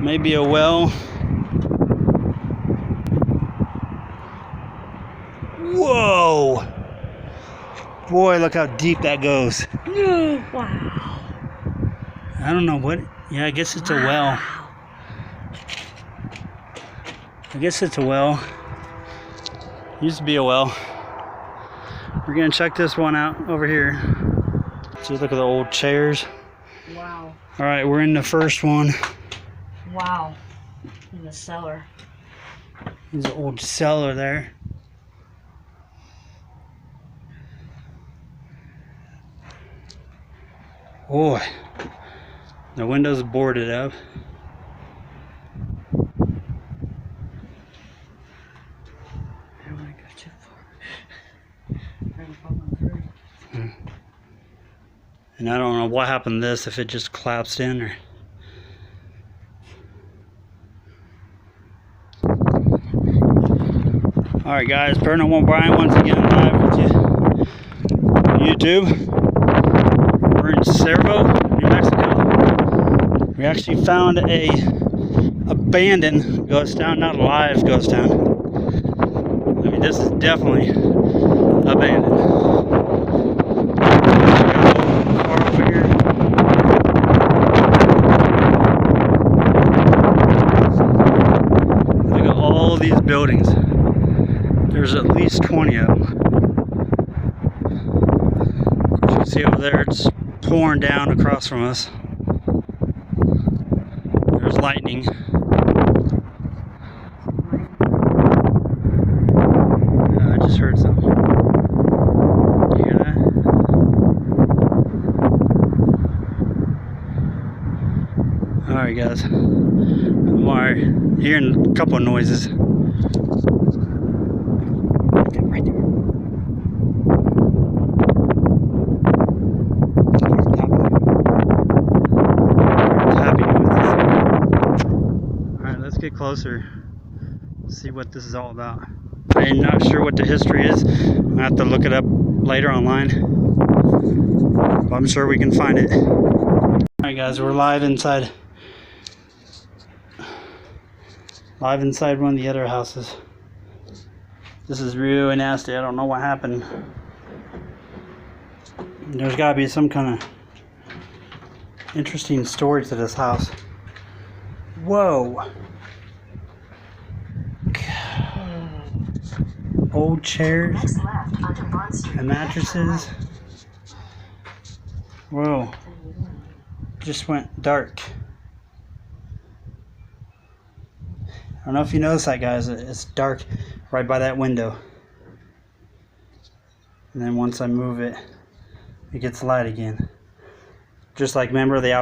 Maybe a well. Whoa! Boy, look how deep that goes. Wow. I don't know what. Yeah, I guess it's a well. I guess it's a well. Used to be a well. We're gonna check this one out over here. Just look at the old chairs. Wow. All right, we're in the first one. Wow. In the cellar. There's an old cellar there. Boy, the window's boarded up. And I don't know what happened to this, if it just collapsed in or... Alright guys, Paranormal Brian once again live with you on YouTube. We're in Cervo, New Mexico. We actually found a abandoned ghost town, not a live ghost town. I mean, this is definitely abandoned. Far over here. Look at all these buildings. There's at least 20 of them. You can see over there, it's pouring down across from us. There's lightning. I just heard something. You hear that? Alright guys, I'm hearing a couple of noises. Right there. Alright, let's get closer. See what this is all about. I'm not sure what the history is. I have to look it up later online. But I'm sure we can find it. Alright guys, we're live inside one of the other houses. This is really nasty. I don't know what happened. There's got to be some kind of interesting story to this house. Whoa. Old chairs and mattresses. Whoa. Just went dark. I don't know if you notice that, guys. It's dark right by that window. And then once I move it, it gets light again. Just like, remember the